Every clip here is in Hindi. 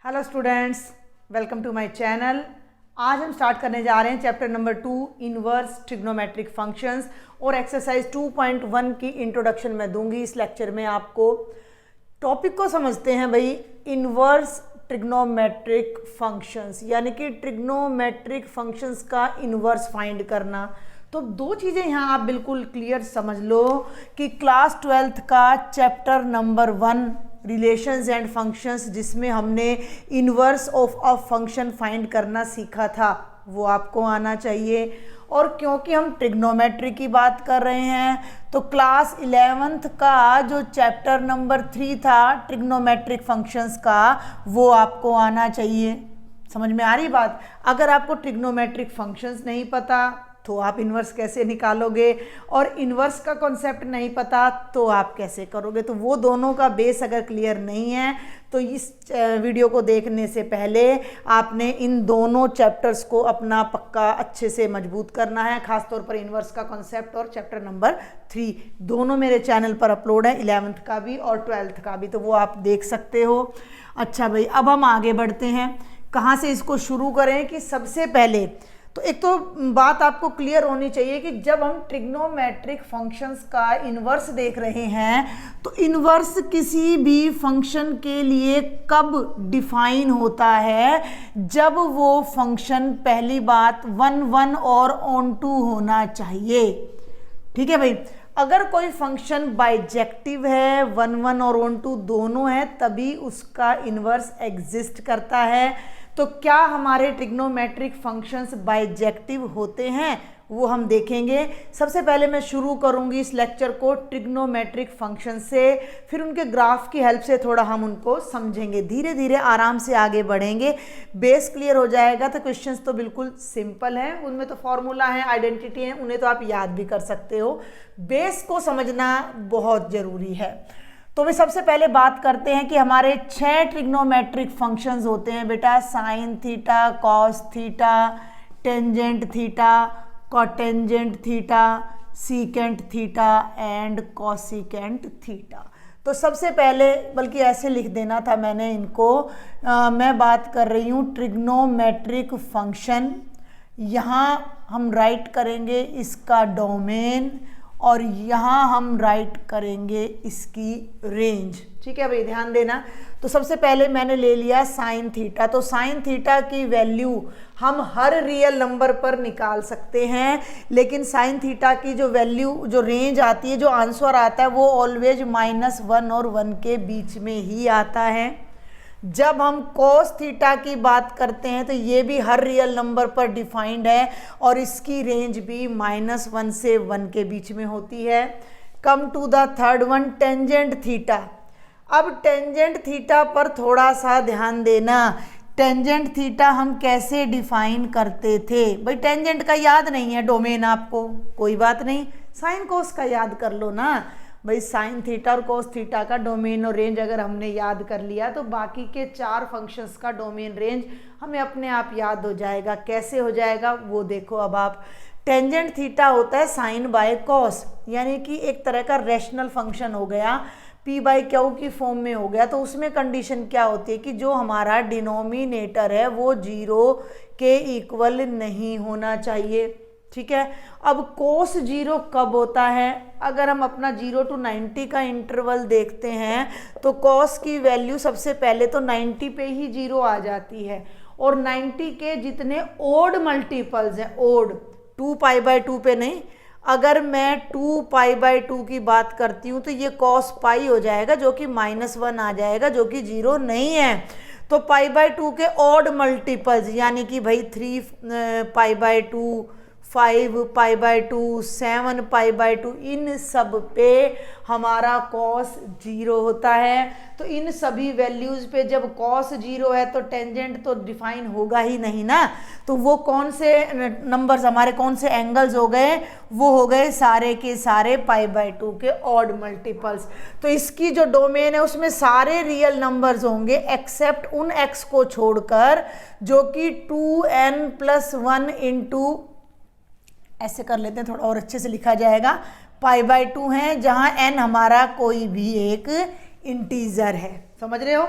Hello students, welcome to my channel. आज हम स्टार्ट करने जा रहे हैं chapter number 2 inverse trigonometric functions और एक्सरसाइज 2.1 की इंट्रोडक्शन मैं दूंगी इस लेक्चर में। आपको टॉपिक को समझते हैं भाई, इनवर्स ट्रिग्नोमेट्रिक फंक्शंस यानी कि ट्रिग्नोमेट्रिक फंक्शंस का इनवर्स फाइंड करना। तो दो चीज़ें यहाँ आप बिल्कुल क्लियर समझ लो कि क्लास 12th का chapter number 1 relations and functions, जिसमें हमने inverse of a function find करना सीखा था, वो आपको आना चाहिए। और क्योंकि हम ट्रिग्नोमेट्री की बात कर रहे हैं तो क्लास 11th का जो चैप्टर नंबर 3 था ट्रिग्नोमेट्रिक फंक्शंस का, वो आपको आना चाहिए। समझ में आ रही बात? अगर आपको ट्रिग्नोमेट्रिक फंक्शंस नहीं पता तो आप इन्वर्स कैसे निकालोगे, और इन्वर्स का कॉन्सेप्ट नहीं पता तो आप कैसे करोगे। तो वो दोनों का बेस अगर क्लियर नहीं है तो इस वीडियो को देखने से पहले आपने इन दोनों चैप्टर्स को अपना पक्का अच्छे से मजबूत करना है। खासतौर पर इन्वर्स का कॉन्सेप्ट और चैप्टर नंबर 3 दोनों मेरे चैनल पर अपलोड है, 11th का भी और 12th का भी, तो वो आप देख सकते हो। अच्छा भाई, अब हम आगे बढ़ते हैं। कहाँ से इसको शुरू करें कि सबसे पहले तो एक तो बात आपको क्लियर होनी चाहिए कि जब हम ट्रिग्नोमेट्रिक फंक्शंस का इन्वर्स देख रहे हैं तो इन्वर्स किसी भी फंक्शन के लिए कब डिफाइन होता है, जब वो फंक्शन, पहली बात, 1 1 और ऑन टू होना चाहिए। ठीक है भाई, अगर कोई फंक्शन बाइजेक्टिव है, 1 1 और ऑन टू दोनों है, तभी उसका इन्वर्स एग्जिस्ट करता है। तो क्या हमारे ट्रिग्नोमेट्रिक फंक्शंस बाइजेक्टिव होते हैं, वो हम देखेंगे। सबसे पहले मैं शुरू करूंगी इस लेक्चर को ट्रिग्नोमेट्रिक फंक्शन से, फिर उनके ग्राफ की हेल्प से थोड़ा हम उनको समझेंगे। धीरे धीरे आराम से आगे बढ़ेंगे, बेस क्लियर हो जाएगा तो क्वेश्चंस तो बिल्कुल सिंपल हैं, उनमें तो फॉर्मूला है, आइडेंटिटी है, उन्हें तो आप याद भी कर सकते हो। बेस को समझना बहुत ज़रूरी है। तो मैं सबसे पहले बात करते हैं कि हमारे 6 ट्रिग्नोमेट्रिक फंक्शंस होते हैं बेटा। Sine theta, cos theta, tangent theta, cotangent theta, secant theta and cosecant theta. तो सबसे पहले, बल्कि ऐसे लिख देना था मैंने इनको, मैं बात कर रही हूँ ट्रिग्नोमेट्रिक फंक्शन। यहाँ हम राइट करेंगे इसका डोमेन और यहाँ हम राइट करेंगे इसकी रेंज। ठीक है भाई, ध्यान देना। तो सबसे पहले मैंने ले लिया साइन थीटा। तो साइन थीटा की वैल्यू हम हर रियल नंबर पर निकाल सकते हैं, लेकिन साइन थीटा की जो वैल्यू, जो रेंज आती है, जो आंसर आता है, वो ऑलवेज -1 और 1 के बीच में ही आता है। जब हम कोस थीटा की बात करते हैं तो ये भी हर रियल नंबर पर डिफाइंड है और इसकी रेंज भी -1 से 1 के बीच में होती है। Come to the third one, tangent theta. अब टेंजेंट थीटा पर थोड़ा सा ध्यान देना। टेंजेंट थीटा हम कैसे डिफाइन करते थे भाई? टेंजेंट का याद नहीं है डोमेन आपको, कोई बात नहीं, साइन कोस का याद कर लो ना भाई। साइन थीटा और कोस थीटा का डोमेन और रेंज अगर हमने याद कर लिया तो बाकी के 4 फंक्शंस का डोमेन रेंज हमें अपने आप याद हो जाएगा। कैसे हो जाएगा वो देखो। अब आप, टेंजेंट थीटा होता है साइन बाय कॉस, यानी कि एक तरह का रैशनल फंक्शन हो गया, p/q की फॉर्म में हो गया। तो उसमें कंडीशन क्या होती है कि जो हमारा डिनोमिनेटर है वो 0 के इक्वल नहीं होना चाहिए। ठीक है। अब कोस 0 कब होता है? अगर हम अपना 0 to 90 का इंटरवल देखते हैं तो कॉस की वैल्यू सबसे पहले तो 90 पे ही 0 आ जाती है, और 90 के जितने ओड मल्टीपल्स हैं, ओड 2π/2 पे नहीं, अगर मैं 2π/2 की बात करती हूँ तो ये cos पाई हो जाएगा, जो कि -1 आ जाएगा, जो कि 0 नहीं है। तो π/2 के ओड मल्टीपल्स यानी कि भाई 3π/2, 5π/2, 7π/2, इन सब पे हमारा cos 0 होता है। तो इन सभी वैल्यूज़ पे जब cos 0 है तो टेंजेंट तो डिफाइन होगा ही नहीं ना। तो वो कौन से नंबर्स हमारे, कौन से एंगल्स हो गए? वो हो गए सारे के सारे π/2 के ऑड मल्टीपल्स। तो इसकी जो डोमेन है उसमें सारे रियल नंबर्स होंगे एक्सेप्ट उन x को छोड़कर, जो कि 2n+1 इंटू, ऐसे कर लेते हैं, थोड़ा और अच्छे से लिखा जाएगा, π/2 है, जहां n हमारा कोई भी एक इंटीजर है। समझ रहे हो?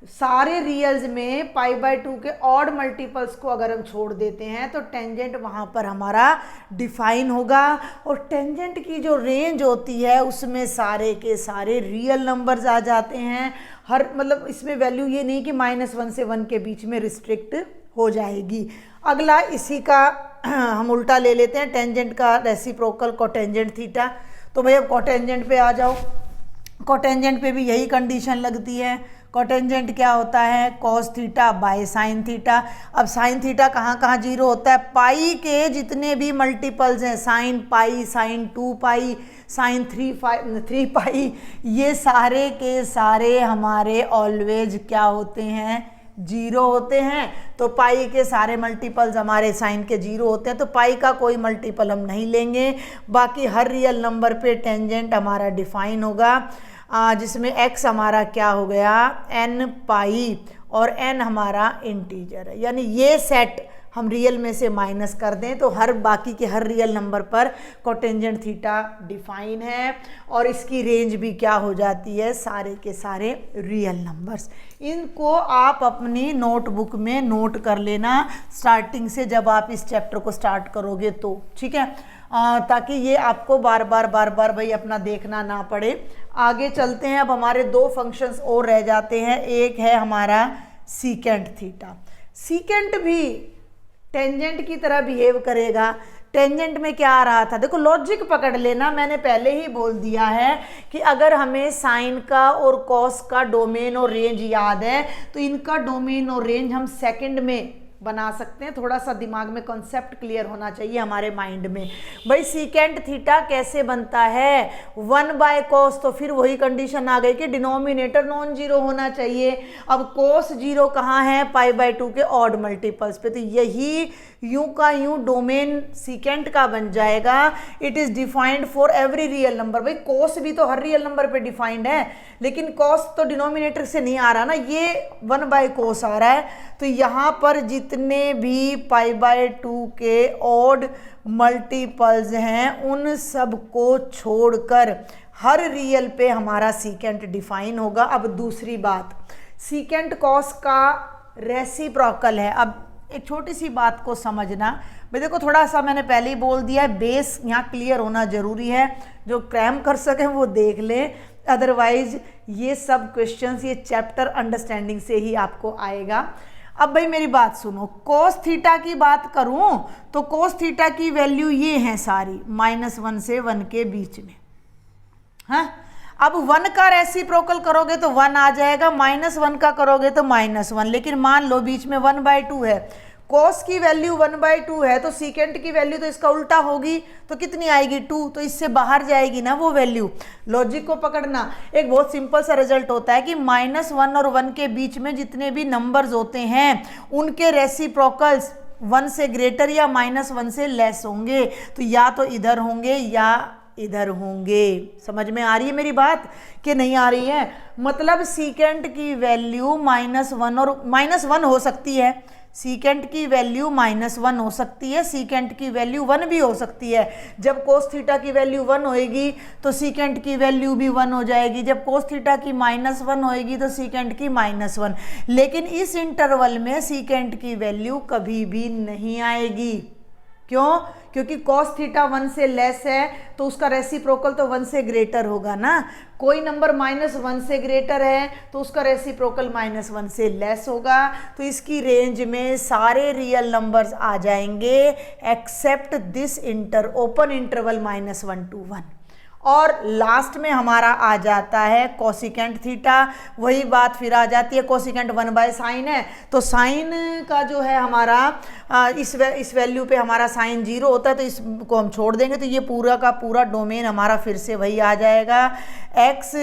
सारे रियल्स में π/2 के ऑड मल्टीपल्स को अगर हम छोड़ देते हैं तो टेंजेंट वहाँ पर हमारा डिफाइन होगा। और टेंजेंट की जो रेंज होती है उसमें सारे के सारे रियल नंबर्स आ जाते हैं। हर मतलब इसमें वैल्यू ये नहीं कि -1 से 1 के बीच में रिस्ट्रिक्ट हो जाएगी। अगला इसी का हम उल्टा ले लेते हैं, टेंजेंट का रेसिप्रोकल कोटेंजेंट थीटा। तो भाई अब कोटेंजेंट पे आ जाओ। कोटेंजेंट पे भी यही कंडीशन लगती है। कोटेंजेंट क्या होता है? Cos theta by sine theta. अब साइन थीटा कहाँ कहाँ जीरो होता है? पाई के जितने भी मल्टीपल्स हैं, साइन पाई, साइन 2 पाई, साइन 3 पाई, ये सारे के सारे हमारे ऑलवेज क्या होते हैं? जीरो होते हैं। तो पाई के सारे मल्टीपल्स हमारे साइन के जीरो होते हैं, तो पाई का कोई मल्टीपल हम नहीं लेंगे। बाकी हर रियल नंबर पे टेंजेंट हमारा डिफाइन होगा, जिसमें x हमारा क्या हो गया? n पाई, और n हमारा इंटीजर है। यानी ये सेट हम रियल में से माइनस कर दें तो हर बाकी के हर रियल नंबर पर कोटेंजेंट थीटा डिफाइन है, और इसकी रेंज भी क्या हो जाती है? सारे के सारे रियल नंबर्स। इनको आप अपनी नोटबुक में नोट कर लेना स्टार्टिंग से, जब आप इस चैप्टर को स्टार्ट करोगे तो, ठीक है, ताकि ये आपको बार बार भाई अपना देखना ना पड़े। आगे चलते हैं। अब हमारे दो फंक्शंस और रह जाते हैं। एक है हमारा सीकेंट थीटा। सीकेंट भी टेंजेंट की तरह बिहेव करेगा। टेंजेंट में क्या आ रहा था? देखो लॉजिक पकड़ लेना, मैंने पहले ही बोल दिया है कि अगर हमें साइन का और कॉस का डोमेन और रेंज याद है तो इनका डोमेन और रेंज हम सेकंड में बना सकते हैं। थोड़ा सा दिमाग में कॉन्सेप्ट क्लियर होना चाहिए हमारे माइंड में। भाई सीकेंट थीटा कैसे बनता है? 1/cos, तो फिर वही कंडीशन आ गई कि डिनोमिनेटर नॉन जीरो होना चाहिए। अब cos जीरो कहाँ है? π/2 के ऑड मल्टीपल्स पे, तो यही यूं का यूं डोमेन सीकेंट का बन जाएगा। It is defined for every real number. भाई cos भी तो हर रियल नंबर पे डिफाइंड है, लेकिन cos तो डिनोमिनेटर से नहीं आ रहा ना, ये 1/cos आ रहा है। तो यहाँ पर जितने भी π/2 के ऑड मल्टीपल्स हैं उन सब को छोड़कर हर रियल पे हमारा सीकेंट डिफाइन होगा। अब दूसरी बात, सीकेंट कॉस का रेसिप्रोकल है। अब एक छोटी सी बात को समझना। भाई देखो थोड़ा सा मैंने पहले ही बोल दिया है, बेस यहाँ क्लियर होना जरूरी है। जो क्रैम कर सके वो देख ले, अदरवाइज ये सब क्वेश्चंस, ये चैप्टर अंडरस्टैंडिंग से ही आपको आएगा। अब भाई मेरी बात सुनो, कोस थीटा की बात करूं तो कोस थीटा की वैल्यू ये है सारी -1 से 1 के बीच में। हाँ, अब 1 का रेसिप्रोकल करोगे तो 1 आ जाएगा, -1 का करोगे तो -1। लेकिन मान लो बीच में 1/2 है, कोस की वैल्यू 1/2 है, तो सीकेंट की वैल्यू तो इसका उल्टा होगी, तो कितनी आएगी? 2। तो इससे बाहर जाएगी ना वो वैल्यू। लॉजिक को पकड़ना। एक बहुत सिंपल सा रिजल्ट होता है कि -1 और 1 के बीच में जितने भी नंबर्स होते हैं उनके रेसिप्रोकल्स 1 से ग्रेटर या -1 से लेस होंगे। तो या तो इधर होंगे या इधर होंगे। समझ में आ रही है मेरी बात कि नहीं आ रही है? मतलब सीकेंट की वैल्यू -1 और -1 हो सकती है, सीकेंट की वैल्यू -1 हो सकती है, सीकेंट की वैल्यू 1 भी हो सकती है। जब कोस थीटा की वैल्यू 1 होएगी तो सीकेंट की वैल्यू भी 1 हो जाएगी। जब कोस थीटा की -1 होएगी तो सीकेंट की -1। लेकिन इस इंटरवल में सीकेंट की वैल्यू कभी भी नहीं आएगी। क्यों? क्योंकि cos थीटा 1 से लेस है तो उसका रेसिप्रोकल तो 1 से ग्रेटर होगा ना। कोई नंबर -1 से ग्रेटर है तो उसका रेसिप्रोकल -1 से लेस होगा। तो इसकी रेंज में सारे रियल नंबर्स आ जाएंगे except this open interval -1 to 1। और लास्ट में हमारा आ जाता है कोसिकेंट थीटा। वही बात फिर आ जाती है, कोसिकेंट 1/sin है, तो साइन का जो है हमारा इस वैल्यू पे हमारा साइन 0 होता है, तो इसको हम छोड़ देंगे तो ये पूरा का पूरा डोमेन हमारा फिर से वही आ जाएगा। x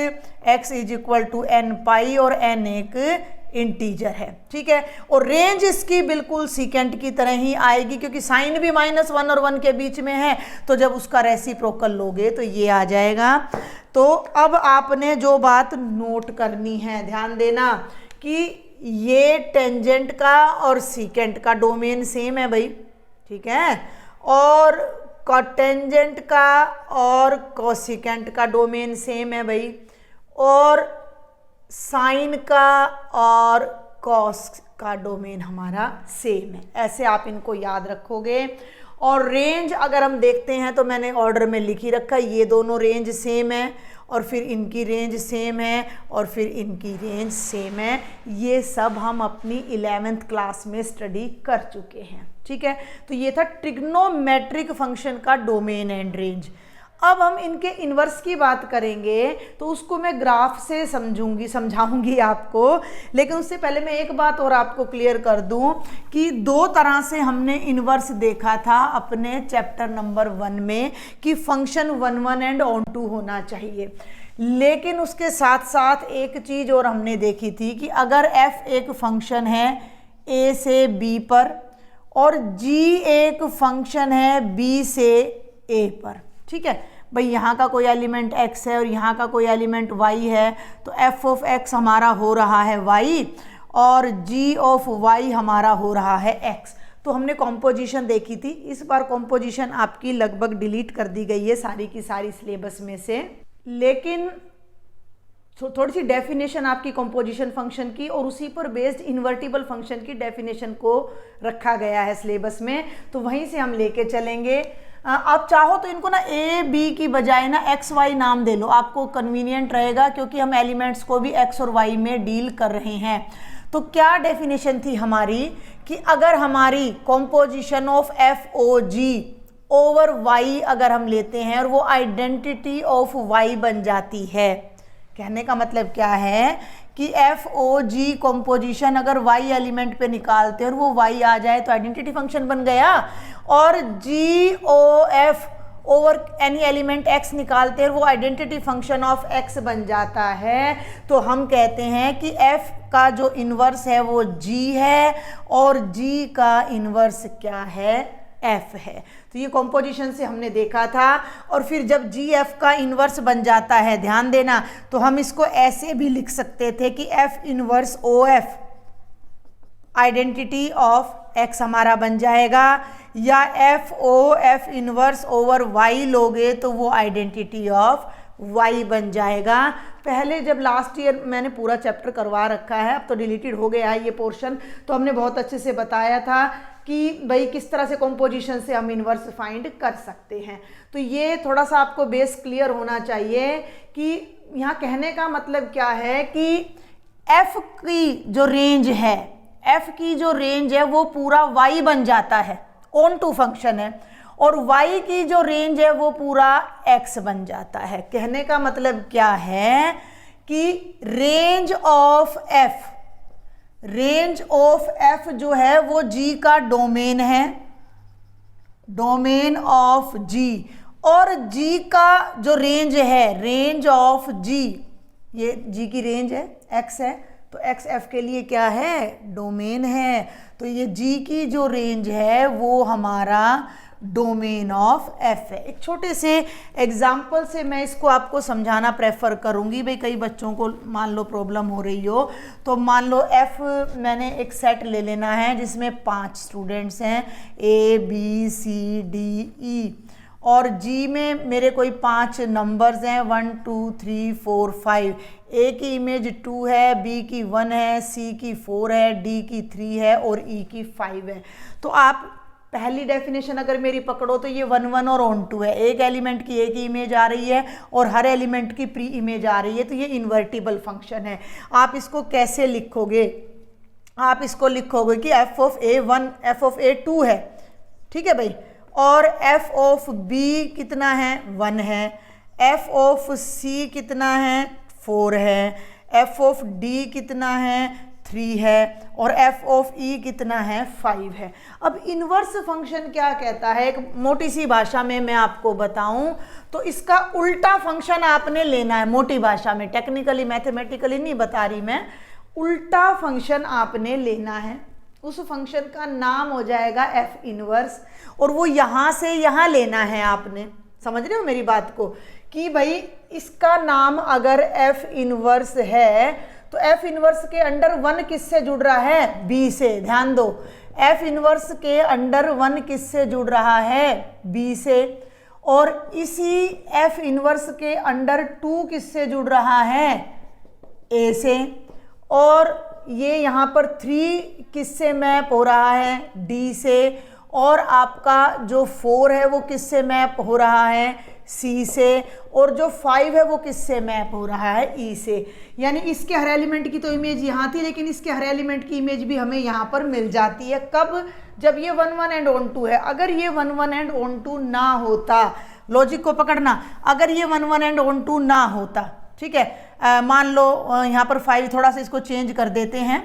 = n पाई, और n एक इंटीजर है, ठीक है। और रेंज इसकी बिल्कुल सीकेंट की तरह ही आएगी, क्योंकि साइन भी -1 और 1 के बीच में है, तो जब उसका रेसिप्रोकल लोगे तो ये आ जाएगा। तो अब आपने जो बात नोट करनी है, ध्यान देना कि ये टेंजेंट का और सीकेंट का डोमेन सेम है भाई, ठीक है, और कोटेंजेंट का और कोसिकेंट का डोमेन सेम है भाई, और साइन का और कॉस का डोमेन हमारा सेम है। ऐसे आप इनको याद रखोगे। और रेंज अगर हम देखते हैं तो मैंने ऑर्डर में लिख ही रखा, ये दोनों रेंज सेम है और फिर इनकी रेंज सेम है और फिर इनकी रेंज सेम है। ये सब हम अपनी 11th क्लास में स्टडी कर चुके हैं, ठीक है। तो ये था ट्रिग्नोमेट्रिक फंक्शन का डोमेन एंड रेंज। अब हम इनके इन्वर्स की बात करेंगे तो उसको मैं ग्राफ से समझाऊंगी आपको। लेकिन उससे पहले मैं एक बात और आपको क्लियर कर दूं कि दो तरह से हमने इन्वर्स देखा था अपने चैप्टर नंबर 1 में कि फंक्शन 1 1 एंड ऑन टू होना चाहिए। लेकिन उसके साथ साथ एक चीज़ और हमने देखी थी कि अगर f एक फंक्शन है a से b पर और g एक फंक्शन है b से a पर, ठीक है भाई, यहाँ का कोई एलिमेंट x है और यहाँ का कोई एलिमेंट y है, तो f ऑफ x हमारा हो रहा है y और g ऑफ y हमारा हो रहा है x। तो हमने कॉम्पोजिशन देखी थी। इस बार कॉम्पोजिशन आपकी लगभग डिलीट कर दी गई है सारी की सारी सिलेबस में से, लेकिन थोड़ी सी डेफिनेशन आपकी कंपोजिशन फंक्शन की और उसी पर बेस्ड इन्वर्टिबल फंक्शन की डेफिनेशन को रखा गया है सिलेबस में, तो वहीं से हम लेके चलेंगे। आप चाहो तो इनको ना ए बी की बजाय ना एक्स वाई नाम दे लो, आपको कन्वीनियंट रहेगा क्योंकि हम एलिमेंट्स को भी एक्स और वाई में डील कर रहे हैं। तो क्या डेफिनेशन थी हमारी कि अगर हमारी composition of f o g over y अगर हम लेते हैं और वो आइडेंटिटी ऑफ वाई बन जाती है, कहने का मतलब क्या है कि एफ ओ जी कॉम्पोजिशन अगर वाई एलिमेंट पे निकालते हैं और वो वाई आ जाए तो आइडेंटिटी फंक्शन बन गया, और g o f over any element x निकालते हैं और वो आइडेंटिटी फंक्शन ऑफ एक्स बन जाता है, तो हम कहते हैं कि एफ का जो इन्वर्स है वो जी है और जी का इन्वर्स क्या है, एफ है। तो ये कॉम्पोजिशन से हमने देखा था। और फिर जब जी एफ का इन्वर्स बन जाता है, ध्यान देना, तो हम इसको ऐसे भी लिख सकते थे कि f inverse o f identity of x हमारा बन जाएगा, या f o f inverse over y लोगे तो वो आइडेंटिटी ऑफ वाई बन जाएगा। पहले जब लास्ट ईयर मैंने पूरा चैप्टर करवा रखा है, अब तो डिलीटेड हो गया है ये पोर्शन, तो हमने बहुत अच्छे से बताया था कि भाई किस तरह से कॉम्पोजिशन से हम इन्वर्स फाइंड कर सकते हैं। तो ये थोड़ा सा आपको बेस क्लियर होना चाहिए कि यहाँ कहने का मतलब क्या है कि एफ की जो रेंज है, एफ की जो रेंज है वो पूरा वाई बन जाता है, ऑन टू फंक्शन है, और y की जो रेंज है वो पूरा x बन जाता है। कहने का मतलब क्या है कि रेंज ऑफ f जो है वो g का डोमेन है, डोमेन ऑफ g, और g का जो रेंज है, रेंज ऑफ g, ये g की रेंज है, x है, तो x f के लिए क्या है, डोमेन है। तो ये g की जो रेंज है वो हमारा डोमेन ऑफ एफ है। एक छोटे से एग्जाम्पल से मैं इसको आपको समझाना प्रेफर करूंगी। भाई कई बच्चों को मान लो प्रॉब्लम हो रही हो, तो मान लो एफ मैंने एक सेट ले लेना है जिसमें 5 स्टूडेंट्स हैं, A B C D E, और जी में मेरे कोई 5 नंबर्स हैं 1 2 3 4 5। ए की इमेज 2 है, बी की 1 है, सी की 4 है, डी की 3 है और ई की 5 है। तो आप पहली डेफिनेशन अगर मेरी पकड़ो तो ये 1 1 और ऑन टू है, एक एलिमेंट की एक इमेज आ रही है और हर एलिमेंट की प्री इमेज आ रही है, तो ये इन्वर्टिबल फंक्शन है। आप इसको कैसे लिखोगे, आप इसको लिखोगे कि f of a 1 f of a 2 है, ठीक है भाई, और एफ ऑफ बी कितना है, 1 है, एफ ऑफ सी कितना है, 4 है, एफ ऑफ डी कितना है, 3 है, और एफ ऑफ ई कितना है, 5 है। अब इन्वर्स फंक्शन क्या कहता है, एक मोटी सी भाषा में मैं आपको बताऊं तो इसका उल्टा फंक्शन आपने लेना है, मोटी भाषा में, टेक्निकली मैथमेटिकली नहीं बता रही मैं, उल्टा फंक्शन आपने लेना है। उस फंक्शन का नाम हो जाएगा एफ इनवर्स, और वो यहाँ से यहाँ लेना है आपने। समझ रहे हो मेरी बात को कि भाई इसका नाम अगर एफ इनवर्स है तो एफ इनवर्स के अंडर 1 किससे जुड़ रहा है, बी से। ध्यान दो, एफ इनवर्स के अंडर 1 किससे जुड़ रहा है, बी से, और इसी एफ इनवर्स के अंडर 2 किससे जुड़ रहा है, ए से, और ये यहाँ पर 3 किससे मैप हो रहा है, डी से, और आपका जो 4 है वो किससे मैप हो रहा है, सी से, और जो 5 है वो किससे मैप हो रहा है, ई से। यानी इसके हर एलिमेंट की तो इमेज यहाँ थी, लेकिन इसके हर एलिमेंट की इमेज भी हमें यहाँ पर मिल जाती है। कब? जब ये 1 1 एंड ऑन 2 है। अगर ये 1 1 एंड ऑन 2 ना होता, लॉजिक को पकड़ना, अगर ये 1 1 एंड ऑन 2 ना होता, ठीक है, मान लो यहाँ पर 5, थोड़ा सा इसको चेंज कर देते हैं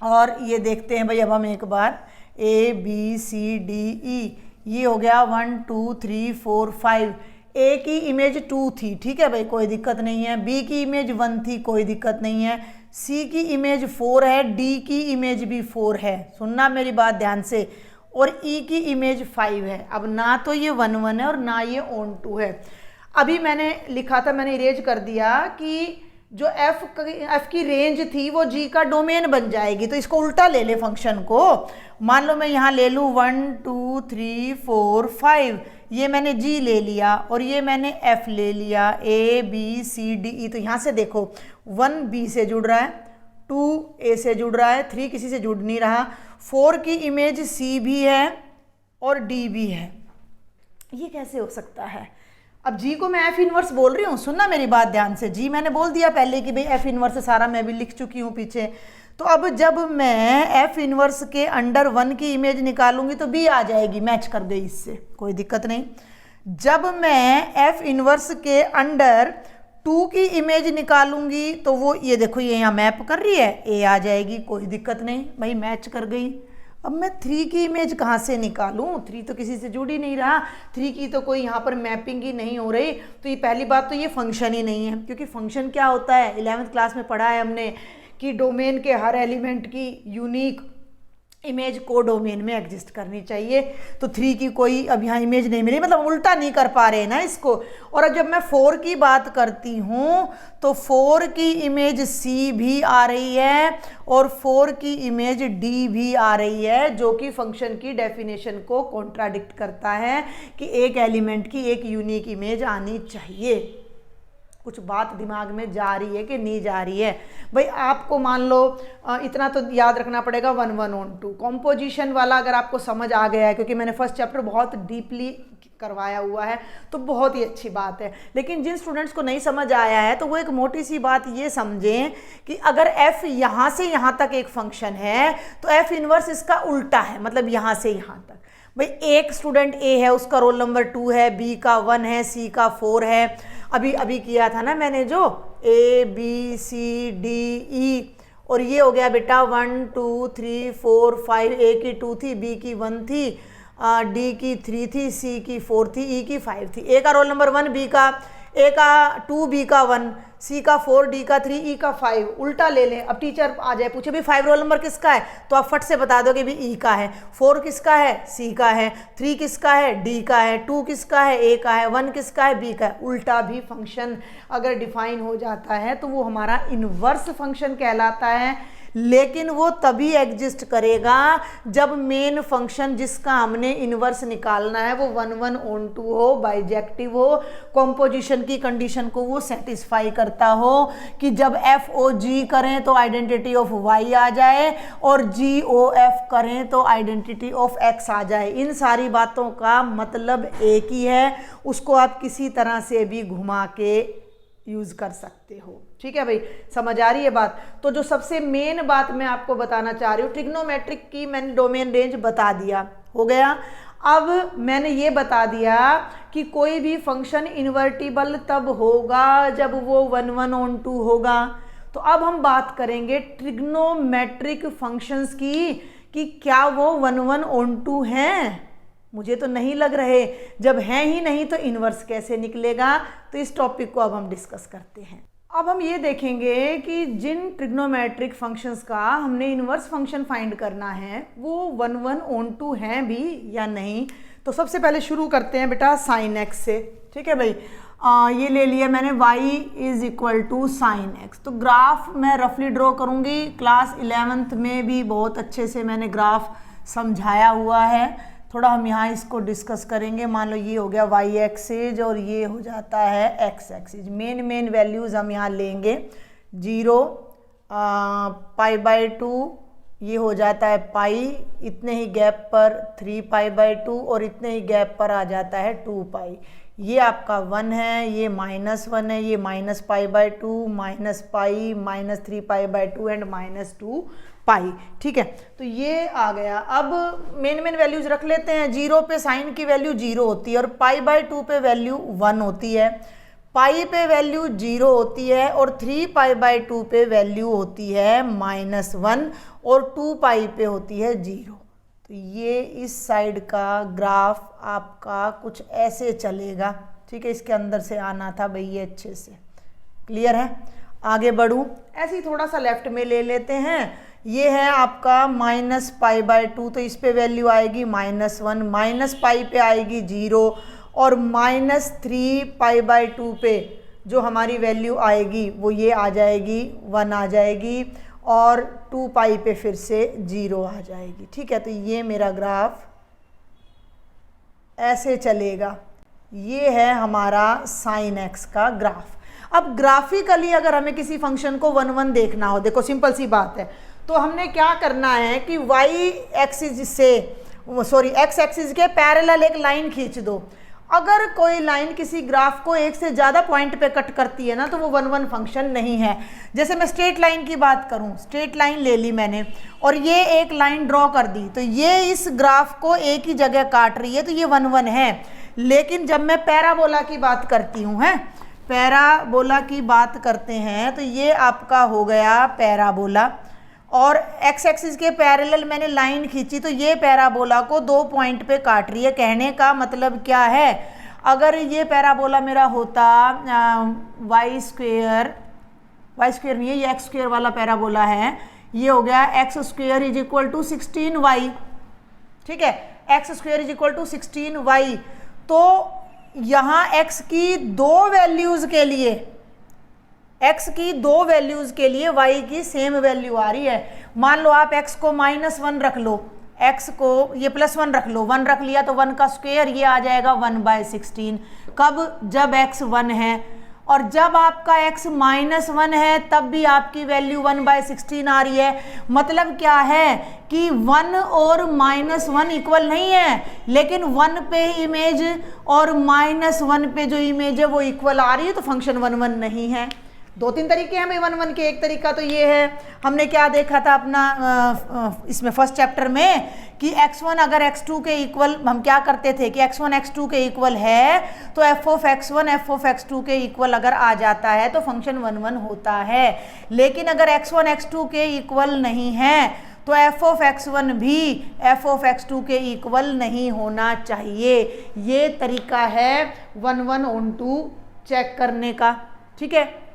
और ये देखते हैं भाई। अब हम एक बार A B C D E, ये हो गया 1 2 3 4 5। ए की इमेज 2 थी, ठीक है भाई, कोई दिक्कत नहीं है। बी की इमेज 1 थी, कोई दिक्कत नहीं है। सी की इमेज 4 है, डी की इमेज भी 4 है, सुनना मेरी बात ध्यान से, और ई की इमेज 5 है। अब ना तो ये 1 1 है और ना ये ऑन 2 है। अभी मैंने लिखा था, मैंने इरेज कर दिया कि जो एफ की रेंज थी वो जी का डोमेन बन जाएगी। तो इसको उल्टा ले ले फंक्शन को। मान लो मैं यहाँ ले लूँ 1 2 3 4 5, ये मैंने जी ले लिया और ये मैंने एफ ले लिया, A B C D E. तो यहाँ से देखो 1 बी से जुड़ रहा है, 2 ए से जुड़ रहा है, 3 किसी से जुड़ नहीं रहा, 4 की इमेज सी भी है और डी भी है। ये कैसे हो सकता है? अब जी को मैं एफ इनवर्स बोल रही हूँ, सुनना मेरी बात ध्यान से। जी मैंने बोल दिया पहले कि भाई एफ इनवर्स से सारा मैं भी लिख चुकी हूँ पीछे। तो अब जब मैं एफ इनवर्स के अंडर 1 की इमेज निकालूंगी तो बी आ जाएगी, मैच कर गई इससे, कोई दिक्कत नहीं। जब मैं एफ इनवर्स के अंडर 2 की इमेज निकालूंगी तो वो ये देखो, ये यहाँ मैप कर रही है, ए आ जाएगी, कोई दिक्कत नहीं भाई, मैच कर गई। अब मैं 3 की इमेज कहाँ से निकालूं? 3 तो किसी से जुड़ ही नहीं रहा, 3 की तो कोई यहाँ पर मैपिंग ही नहीं हो रही। तो ये पहली बात तो ये फंक्शन ही नहीं है, क्योंकि फंक्शन क्या होता है, 11th क्लास में पढ़ा है हमने कि डोमेन के हर एलिमेंट की यूनिक इमेज को डोमेन में एग्जिस्ट करनी चाहिए। तो 3 की कोई अब यहाँ इमेज नहीं मिली, मतलब उल्टा नहीं कर पा रहे ना इसको। और जब मैं 4 की बात करती हूँ तो 4 की इमेज सी भी आ रही है और 4 की इमेज डी भी आ रही है, जो कि फंक्शन की डेफिनेशन को कॉन्ट्राडिक्ट करता है कि एक एलिमेंट की एक यूनिक इमेज आनी चाहिए। कुछ बात दिमाग में जा रही है कि नहीं जा रही है भाई? आपको मान लो इतना तो याद रखना पड़ेगा 1 1 ऑन 2 कॉम्पोजिशन वाला अगर आपको समझ आ गया है, क्योंकि मैंने फर्स्ट चैप्टर बहुत डीपली करवाया हुआ है, तो बहुत ही अच्छी बात है। लेकिन जिन स्टूडेंट्स को नहीं समझ आया है तो वो एक मोटी सी बात ये समझें कि अगर f यहाँ से यहाँ तक एक फंक्शन है तो f इनवर्स इसका उल्टा है, मतलब यहाँ से यहाँ तक। भाई एक स्टूडेंट A है, उसका रोल नंबर 2 है, B का 1 है, C का 4 है। अभी किया था ना मैंने जो A B C D E, और ये हो गया बेटा 1 2 3 4 5। A की 2 थी, B की 1 थी, D की 3 थी, C की 4 थी, E की 5 थी। A का रोल नंबर 1, B का A का 2, B का 1, C का 4, D का 3, E का 5। उल्टा ले लें। अब टीचर आ जाए पूछे भी 5 रोल नंबर किसका है, तो आप फट से बता दोगे भी E का है, 4 किसका है, C का है, 3 किसका है, D का है, 2 किसका है, A का है, 1 किसका है, B का है। उल्टा भी फंक्शन अगर डिफाइन हो जाता है तो वो हमारा इनवर्स फंक्शन कहलाता है, लेकिन वो तभी एग्जिस्ट करेगा जब मेन फंक्शन जिसका हमने इनवर्स निकालना है वो 1 1 ऑन 2 हो, बाइजेक्टिव हो, कॉम्पोजिशन की कंडीशन को वो सेटिस्फाई करता हो कि जब एफ ओ जी करें तो आइडेंटिटी ऑफ वाई आ जाए और जी ओ एफ करें तो आइडेंटिटी ऑफ एक्स आ जाए। इन सारी बातों का मतलब एक ही है, उसको आप किसी तरह से भी घुमा के यूज़ कर सकते हो। ठीक है भाई, समझ आ रही है बात? तो जो सबसे मेन बात मैं आपको बताना चाह रही हूँ, ट्रिग्नोमेट्रिक की मैंने डोमेन रेंज बता दिया, हो गया। अब मैंने ये बता दिया कि कोई भी फंक्शन इन्वर्टिबल तब होगा जब वो 1 1 ऑन 2 होगा। तो अब हम बात करेंगे ट्रिग्नोमेट्रिक फंक्शंस की कि क्या वो 1 1 ऑन 2 हैं। मुझे तो नहीं लग रहे, जब हैं ही नहीं तो इन्वर्स कैसे निकलेगा? तो इस टॉपिक को अब हम डिस्कस करते हैं। अब हम ये देखेंगे कि जिन ट्रिग्नोमेट्रिक फंक्शंस का हमने इन्वर्स फंक्शन फाइंड करना है वो 1 1 ऑन 2 हैं भी या नहीं। तो सबसे पहले शुरू करते हैं बेटा साइन एक्स से। ठीक है भाई, ये ले लिया मैंने y is equal to sine x. तो ग्राफ मैं रफली ड्रॉ करूँगी, क्लास 11th में भी बहुत अच्छे से मैंने ग्राफ समझाया हुआ है। थोड़ा हम यहाँ इसको डिस्कस करेंगे। मान लो ये हो गया y एक्सिस और ये हो जाता है x एक्सिस। मेन वैल्यूज़ हम यहाँ लेंगे। 0 π/2, ये हो जाता है पाई, इतने ही गैप पर 3π/2 और इतने ही गैप पर आ जाता है 2π। ये आपका 1 है, ये -1 है, ये -π/2 -π -3π/2 एंड -2π। ठीक है, तो ये आ गया। अब मेन वैल्यूज रख लेते हैं। 0 पे साइन की वैल्यू 0 होती है और π/2 पे वैल्यू 1 होती है, पाई पे वैल्यू 0 होती है और 3π/2 पे वैल्यू होती है -1 और 2π पे होती है 0। तो ये इस साइड का ग्राफ आपका कुछ ऐसे चलेगा। ठीक है, इसके अंदर से आना था भाई ये अच्छे से। क्लियर है? आगे बढ़ूँ, ऐसे ही थोड़ा सा लेफ्ट में ले लेते हैं। ये है आपका -π/2, तो इस पे वैल्यू आएगी -1, -π पे आएगी 0 और -3π/2 पे जो हमारी वैल्यू आएगी वो ये आ जाएगी 1 आ जाएगी और 2π पे फिर से 0 आ जाएगी। ठीक है, तो ये मेरा ग्राफ ऐसे चलेगा। ये है हमारा sin x का ग्राफ। अब ग्राफिकली अगर हमें किसी फंक्शन को 1 1 देखना हो, देखो सिंपल सी बात है, तो हमने क्या करना है कि x एक्सिस के पैरेलल एक लाइन खींच दो। अगर कोई लाइन किसी ग्राफ को एक से ज़्यादा पॉइंट पे कट करती है ना, तो वो 1 1 फंक्शन नहीं है। जैसे मैं स्ट्रेट लाइन की बात करूं, स्ट्रेट लाइन ले ली मैंने और ये एक लाइन ड्रॉ कर दी, तो ये इस ग्राफ को एक ही जगह काट रही है, तो ये 1 1 है। लेकिन जब मैं पैराबोला की बात करती हूँ, है पैराबोला की बात करते हैं, तो ये आपका हो गया पैराबोला और एक्स एक्सिस के पैरेलल मैंने लाइन खींची, तो ये पैराबोला को 2 पॉइंट पे काट रही है। कहने का मतलब क्या है, अगर ये पैराबोला मेरा होता वाई स्क्वेयर नहीं है, ये एक्स स्क्वेयर वाला पैराबोला है, ये हो गया x² = 16y। ठीक है, x² = 16y। तो यहाँ x की 2 वैल्यूज के लिए y की सेम वैल्यू आ रही है। मान लो आप x को -1 रख लो, x को ये +1 रख लो, 1 रख लिया तो 1 का स्क्वायर ये आ जाएगा 1/16। कब? जब x 1 है। और जब आपका x -1 है तब भी आपकी वैल्यू 1/16 आ रही है। मतलब क्या है कि 1 और -1 इक्वल नहीं है, लेकिन 1 पे इमेज और -1 पे जो इमेज है वो इक्वल आ रही है, तो फंक्शन 1 1 नहीं है। 2-3 तरीके हैं भाई 1 1 के। एक तरीका तो ये है, हमने क्या देखा था अपना इसमें फर्स्ट चैप्टर में कि x1 अगर x2 के इक्वल, हम क्या करते थे कि x1 x2 के इक्वल है तो f(x1) f(x2) के इक्वल अगर आ जाता है तो फंक्शन 1 1 होता है। लेकिन अगर x1 x2 के इक्वल नहीं है तो f(x1) भी f(x2) के इक्वल नहीं होना चाहिए। ये तरीका है 1 1 ऑन 2 चेक करने का। ठीक है,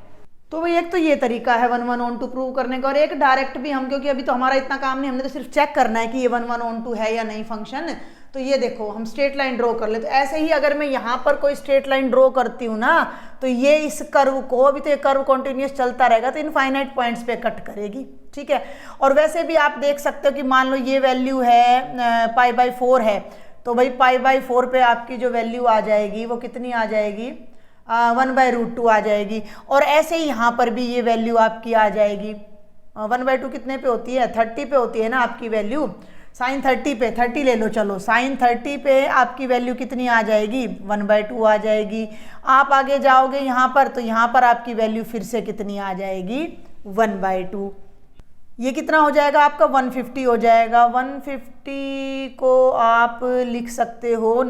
तो भाई एक तो ये तरीका है 1 1 ऑन 2 प्रूव करने का, और एक डायरेक्ट भी हम, क्योंकि अभी तो हमारा इतना काम नहीं, हमने तो सिर्फ चेक करना है कि ये 1 1 ऑन 2 है या नहीं फंक्शन। तो ये देखो हम स्ट्रेट लाइन ड्रॉ कर ले, तो ऐसे ही अगर मैं यहाँ पर कोई स्ट्रेट लाइन ड्रॉ करती हूँ ना, तो ये इस कर्व को, अभी तो ये कर्व कॉन्टिन्यूस चलता रहेगा, तो इनफाइनाइट पॉइंट्स पे कट करेगी। ठीक है, और वैसे भी आप देख सकते हो कि मान लो ये वैल्यू है π/4 है, तो भाई π/4 पे आपकी जो वैल्यू आ जाएगी वो कितनी आ जाएगी, 1/√2 आ जाएगी। और ऐसे ही यहाँ पर भी ये वैल्यू आपकी आ जाएगी 1/2 कितने पे होती है, 30 पे होती है ना आपकी वैल्यू, sin 30 पे, 30 ले लो चलो, sin 30 पे आपकी वैल्यू कितनी आ जाएगी, 1/2 आ जाएगी। आप आगे जाओगे यहाँ पर, तो यहाँ पर आपकी वैल्यू फिर से कितनी आ जाएगी, 1/2। ये कितना हो जाएगा आपका, 150 हो जाएगा। 150 को आप लिख सकते हो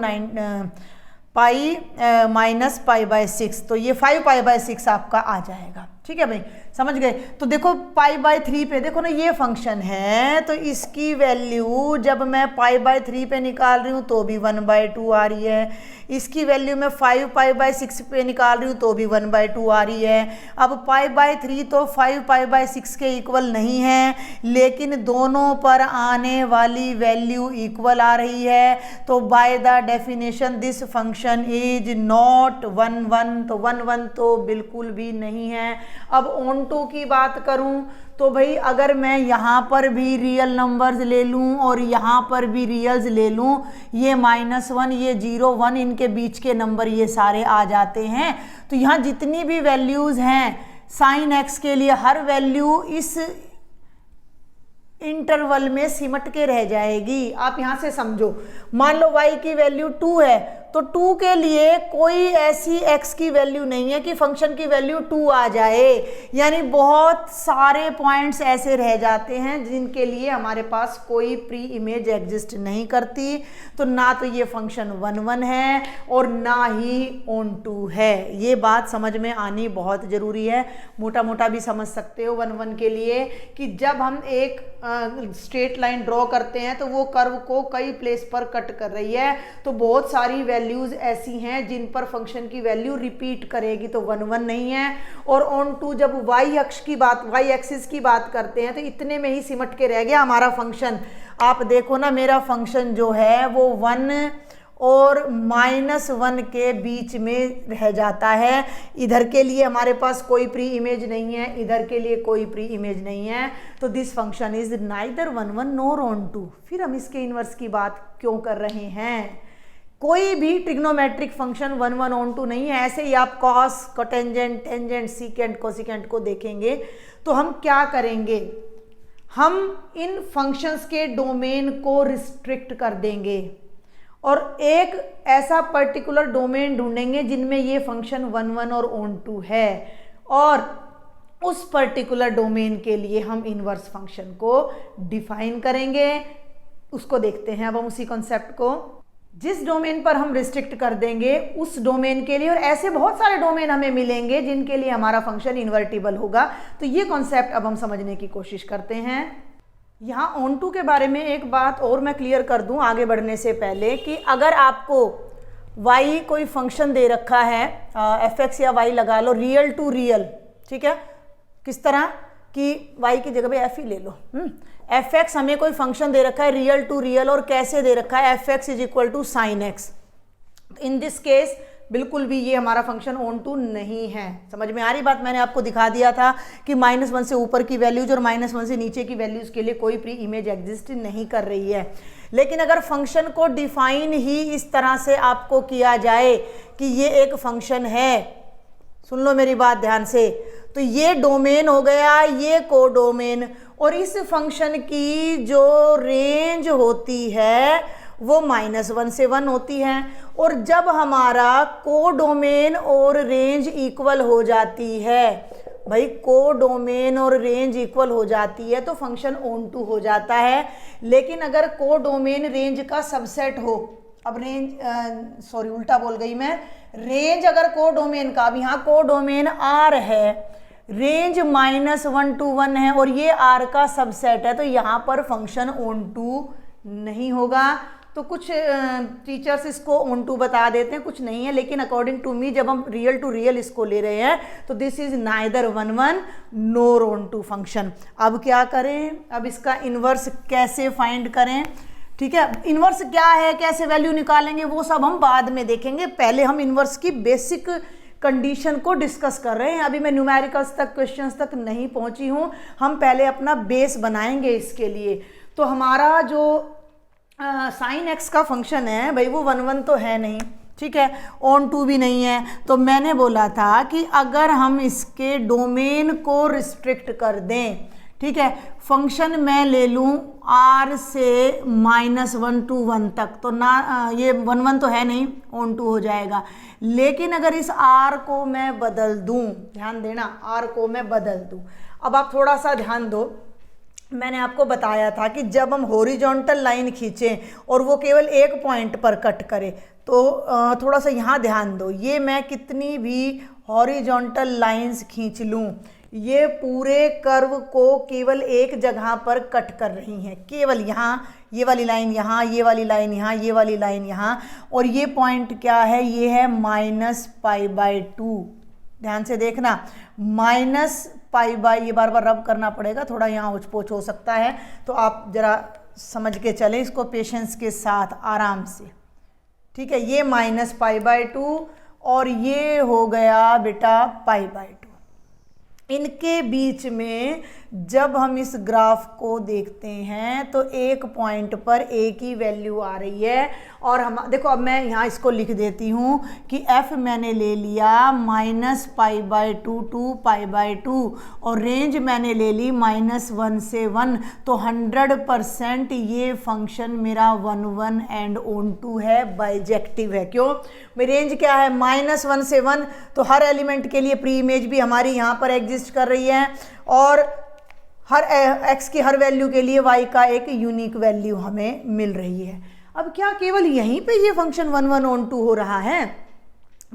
पाई -π/6, तो ये 5π/6 आपका आ जाएगा। ठीक है भाई, समझ गए। तो देखो π/3 पे देखो ना, ये फंक्शन है, तो इसकी वैल्यू जब मैं π/3 पे निकाल रही हूँ तो भी 1/2 आ रही है। इसकी वैल्यू मैं 5π/6 पे निकाल रही हूँ तो भी 1/2 आ रही है। अब π/3 तो 5π/6 के इक्वल नहीं है, लेकिन दोनों पर आने वाली वैल्यू इक्वल आ रही है, तो by the definition this function is not 1 1। तो 1 1 तो बिल्कुल भी नहीं है। अब ऑन टू की बात करूं तो भाई अगर मैं यहाँ पर भी रियल नंबर्स ले लूँ और यहाँ पर भी रियल्स ले लूँ, ये -1 ये 0 1 इनके बीच के नंबर ये सारे आ जाते हैं। तो यहाँ जितनी भी वैल्यूज़ हैं साइन एक्स के लिए हर वैल्यू इस इंटरवल में सिमट के रह जाएगी। आप यहां से समझो, मान लो y की वैल्यू 2 है तो 2 के लिए कोई ऐसी x की वैल्यू नहीं है कि फंक्शन की वैल्यू 2 आ जाए, यानी बहुत सारे पॉइंट्स ऐसे रह जाते हैं जिनके लिए हमारे पास कोई प्री इमेज एग्जिस्ट नहीं करती। तो ना तो ये फंक्शन 1 1 है और ना ही ऑन टू है। ये बात समझ में आनी बहुत ज़रूरी है। मोटा मोटा भी समझ सकते हो 1 1 के लिए कि जब हम एक स्ट्रेट लाइन ड्रॉ करते हैं तो वो कर्व को कई प्लेस पर कट कर रही है, तो बहुत सारी वैल्यूज ऐसी हैं जिन पर फंक्शन की वैल्यू रिपीट करेगी, तो 1 1 नहीं है। और ऑन टू जब y अक्ष की बात, y एक्सिस की बात करते हैं तो इतने में ही सिमट के रह गया हमारा फंक्शन। आप देखो ना, मेरा फंक्शन जो है वो 1 और -1 के बीच में रह जाता है। इधर के लिए हमारे पास कोई प्री इमेज नहीं है, इधर के लिए कोई प्री इमेज नहीं है, तो this function is neither 1 1 nor onto. फिर हम इसके इन्वर्स की बात क्यों कर रहे हैं? कोई भी ट्रिग्नोमेट्रिक फंक्शन 1 1 ऑन टू नहीं है। ऐसे ही आप cos, cotangent, tangent, secant, cosecant को देखेंगे तो हम क्या करेंगे, हम इन फंक्शंस के डोमेन को रिस्ट्रिक्ट कर देंगे और एक ऐसा पर्टिकुलर डोमेन ढूंढेंगे जिनमें ये फंक्शन 1 1 और ऑन टू है, और उस पर्टिकुलर डोमेन के लिए हम इनवर्स फंक्शन को डिफाइन करेंगे। उसको देखते हैं अब हम उसी कॉन्सेप्ट को। जिस डोमेन पर हम रिस्ट्रिक्ट कर देंगे उस डोमेन के लिए, और ऐसे बहुत सारे डोमेन हमें मिलेंगे जिनके लिए हमारा फंक्शन इन्वर्टिबल होगा। तो ये कॉन्सेप्ट अब हम समझने की कोशिश करते हैं। यहाँ ऑन टू के बारे में एक बात और मैं क्लियर कर दूं आगे बढ़ने से पहले, कि अगर आपको y कोई फंक्शन दे रखा है, fx या y लगा लो, रियल टू रियल, ठीक है, किस तरह कि y की जगह पे f ही ले लो। fx हमें कोई फंक्शन दे रखा है रियल टू रियल, और कैसे दे रखा है, fx is equal to sine x. In this case बिल्कुल भी ये हमारा फंक्शन ऑन टू नहीं है। समझ में आ रही बात? मैंने आपको दिखा दिया था कि -1 से ऊपर की वैल्यूज और -1 से नीचे की वैल्यूज के लिए कोई प्री इमेज एग्जिस्ट नहीं कर रही है। लेकिन अगर फंक्शन को डिफाइन ही इस तरह से आपको किया जाए कि ये एक फंक्शन है, सुन लो मेरी बात ध्यान से, तो ये डोमेन हो गया, ये को डोमेन, और इस फंक्शन की जो रेंज होती है वो -1 से 1 होती है। और जब हमारा को डोमेन और रेंज इक्वल हो जाती है, भाई को डोमेन और रेंज इक्वल हो जाती है तो फंक्शन ऑन टू हो जाता है। लेकिन अगर को डोमेन रेंज का सबसेट हो, अब रेंज सॉरी उल्टा बोल गई मैं, रेंज अगर को डोमेन का, अब यहाँ को डोमेन R है, रेंज -1 to 1 है और ये R का सबसेट है, तो यहाँ पर फंक्शन ऑन टू नहीं होगा। तो कुछ टीचर्स इसको ऑन टू बता देते हैं, कुछ नहीं है, लेकिन अकॉर्डिंग टू मी जब हम रियल टू रियल इसको ले रहे हैं तो this is neither 1 1 nor onto function. अब क्या करें, अब इसका इन्वर्स कैसे फाइंड करें, ठीक है। इन्वर्स क्या है, कैसे वैल्यू निकालेंगे, वो सब हम बाद में देखेंगे। पहले हम इन्वर्स की बेसिक कंडीशन को डिस्कस कर रहे हैं। अभी मैं न्यूमेरिकल्स तक, क्वेश्चंस तक नहीं पहुंची हूं। हम पहले अपना बेस बनाएंगे इसके लिए। तो हमारा जो साइन एक्स का फंक्शन है भाई, वो 1 1 तो है नहीं, ठीक है, ऑन टू भी नहीं है। तो मैंने बोला था कि अगर हम इसके डोमेन को रिस्ट्रिक्ट कर दें, ठीक है, फंक्शन मैं ले लूँ R से -1 to 1 तक, तो ना ये 1 1 तो है नहीं, ऑन टू हो जाएगा। लेकिन अगर इस R को मैं बदल दूँ, ध्यान देना, R को मैं बदल दूँ। अब आप थोड़ा सा ध्यान दो, मैंने आपको बताया था कि जब हम हॉरिजॉन्टल लाइन खींचें और वो केवल एक पॉइंट पर कट करे, तो थोड़ा सा यहाँ ध्यान दो, ये मैं कितनी भी हॉरिजॉन्टल लाइंस खींच लूँ, ये पूरे कर्व को केवल एक जगह पर कट कर रही हैं, केवल यहाँ, ये वाली लाइन यहाँ, ये वाली लाइन यहाँ, ये वाली लाइन यहाँ, और ये पॉइंट क्या है, ये है -π/2। ध्यान से देखना, -π/, ये बार बार रब करना पड़ेगा, थोड़ा यहाँ उच पोच हो सकता है, तो आप जरा समझ के चलें इसको पेशेंस के साथ, आराम से, ठीक है। ये -π/2 और ये हो गया बेटा π/2। इनके बीच में जब हम इस ग्राफ को देखते हैं तो एक पॉइंट पर ए की वैल्यू आ रही है और हम देखो, अब मैं यहाँ इसको लिख देती हूँ कि f मैंने ले लिया -π/2 to π/2 और रेंज मैंने ले ली -1 से 1, तो 100% ये फंक्शन मेरा 1 1 एंड ऑन टू है, बाइजेक्टिव है। क्यों? मेरी रेंज क्या है? -1 से 1, तो हर एलिमेंट के लिए प्री इमेज भी हमारी यहाँ पर एग्जिस्ट कर रही है और हर x की हर वैल्यू के लिए y का एक यूनिक वैल्यू हमें मिल रही है। अब क्या केवल यहीं पे ये फंक्शन 1 1 ऑन 2 हो रहा है?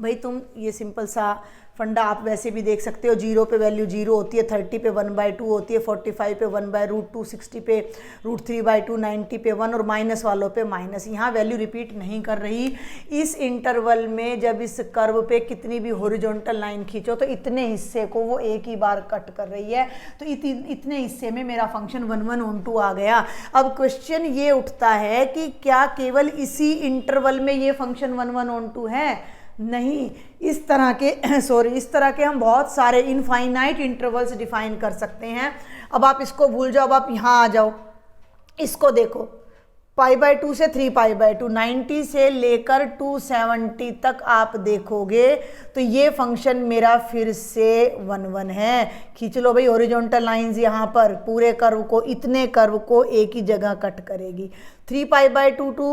भाई तुम ये सिंपल सा फंडा आप वैसे भी देख सकते हो। 0 पे वैल्यू 0 होती है, 30 पे 1/2 होती है, 45 पे 1/√2, 60 पे √3/2, 90 पे 1 और माइनस वालों पे माइनस। यहाँ वैल्यू रिपीट नहीं कर रही। इस इंटरवल में जब इस कर्व पे कितनी भी हॉरिजॉन्टल लाइन खींचो तो इतने हिस्से को वो एक ही बार कट कर रही है, तो इतने हिस्से में मेरा फंक्शन 1 1 ऑन 2 आ गया। अब क्वेश्चन ये उठता है कि क्या केवल इसी इंटरवल में ये फंक्शन 1 1 ऑन 2 है? नहीं, इस तरह के हम बहुत सारे इनफाइनाइट इंटरवल्स डिफाइन कर सकते हैं। अब आप इसको भूल जाओ, अब आप यहाँ आ जाओ, इसको देखो, π/2 से 3π/2, 90 से लेकर 270 तक आप देखोगे तो ये फंक्शन मेरा फिर से 1 1 है। खींच लो भाई हॉरिजॉन्टल लाइंस, यहाँ पर पूरे कर्व को, इतने कर्व को एक ही जगह कट करेगी। 3π/2 to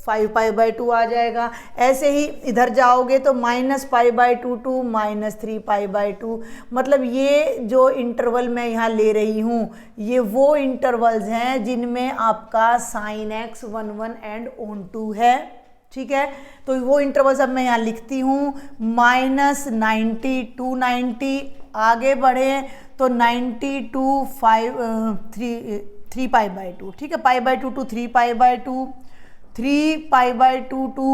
5π/2 आ जाएगा। ऐसे ही इधर जाओगे तो -π/2 to -3π/2, मतलब ये जो इंटरवल मैं यहाँ ले रही हूँ ये वो इंटरवल्स हैं जिनमें आपका sin x 1 1 एंड ऑन 2 है। ठीक है, तो वो इंटरवल्स अब मैं यहाँ लिखती हूँ, -90 to 90, आगे बढ़े तो 90 to 3π/2। ठीक है, π/2 to 3π/2, 3π/2 to